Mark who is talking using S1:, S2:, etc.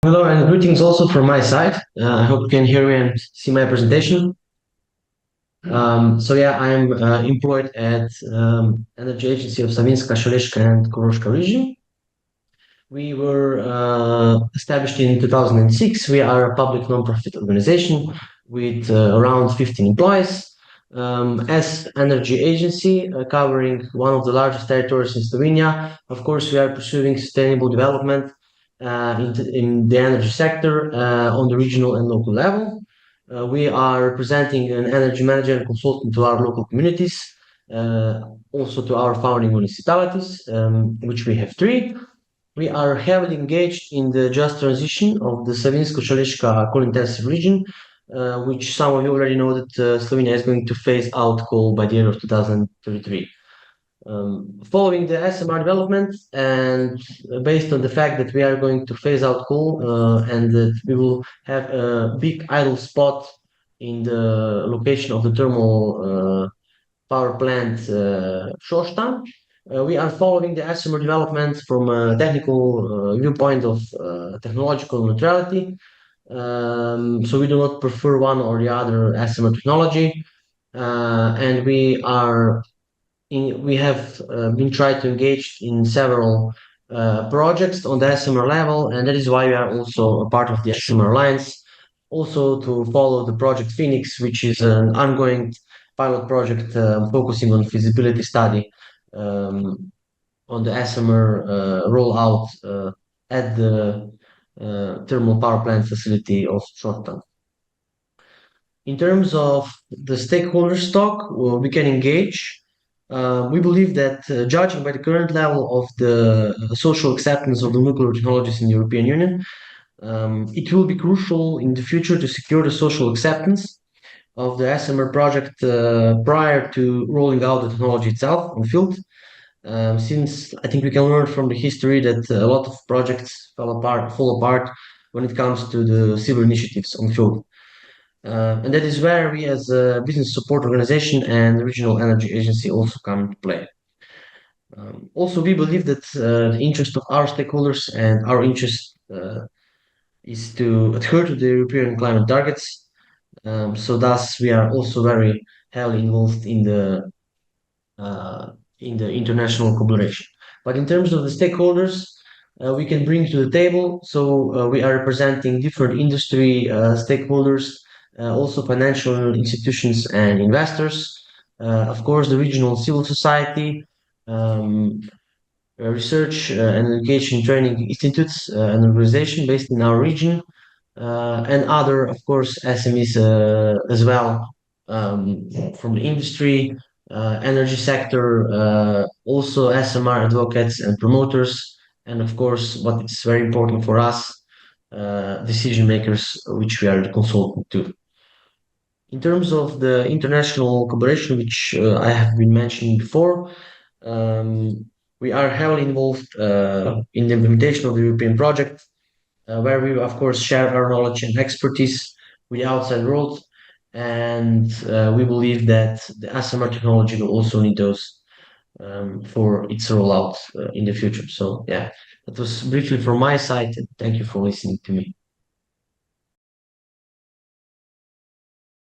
S1: Hello and greetings also from my side. I hope you can hear me and see my presentation. I am employed at Energy Agency of Savinjska, Šaleška and Koroška region. We were established in 2006. We are a public non-profit organization with around 15 employees. As Energy Agency, covering one of the largest territories in Slovenia, of course, we are pursuing sustainable development in the energy sector on the regional and local level. We are representing an energy manager and consultant to our local communities, also to our founding municipalities, which we have three. We are heavily engaged in the just transition of the Savinjsko-Šaleška coal-intensive region, which some of you already know that Slovenia is going to phase out coal by the year of 2033. Following the SMR development and based on the fact that we are going to phase out coal and that we will have a big idle spot in the location of the thermal power plant Šošta, we are following the SMR development from a technical viewpoint of technological neutrality. So we do not prefer one or the other SMR technology, and we have been trying to engage in several projects on the SMR level, and that is why we are also a part of the SMR Alliance, also to follow the project Phoenix, which is an ongoing pilot project focusing on feasibility study on the SMR rollout at the thermal power plant facility of Šošta. In terms of the stakeholder stock, we can engage. We believe that judging by the current level of the social acceptance of the nuclear technologies in the European Union, it will be crucial in the future to secure the social acceptance of the SMR project prior to rolling out the technology itself on field. Since I think we can learn from the history that a lot of projects fall apart when it comes to the civil initiatives on field. And that is where we as a business support organization and regional energy agency also come into play. Also, we believe that the interest of our stakeholders and our interest is to adhere to the European climate targets. So thus, we are also very heavily involved in the international collaboration. But in terms of the stakeholders, we can bring to the table. So we are representing different industry stakeholders, also financial institutions and investors. Of course, the regional civil society, research and education training institutes, an organization based in our region, and other, of course, SMEs as well, from the industry, energy sector, also SMR advocates and promoters, and of course, what is very important for us, decision makers, which we are the consultant to. In terms of the international collaboration, which I have been mentioning before, we are heavily involved in the implementation of the European project, where we, of course, share our knowledge and expertise with the outside world. And we believe that the SMR technology will also need those for its rollout in the future. So, yeah, that was briefly from my side. And thank you for listening to me.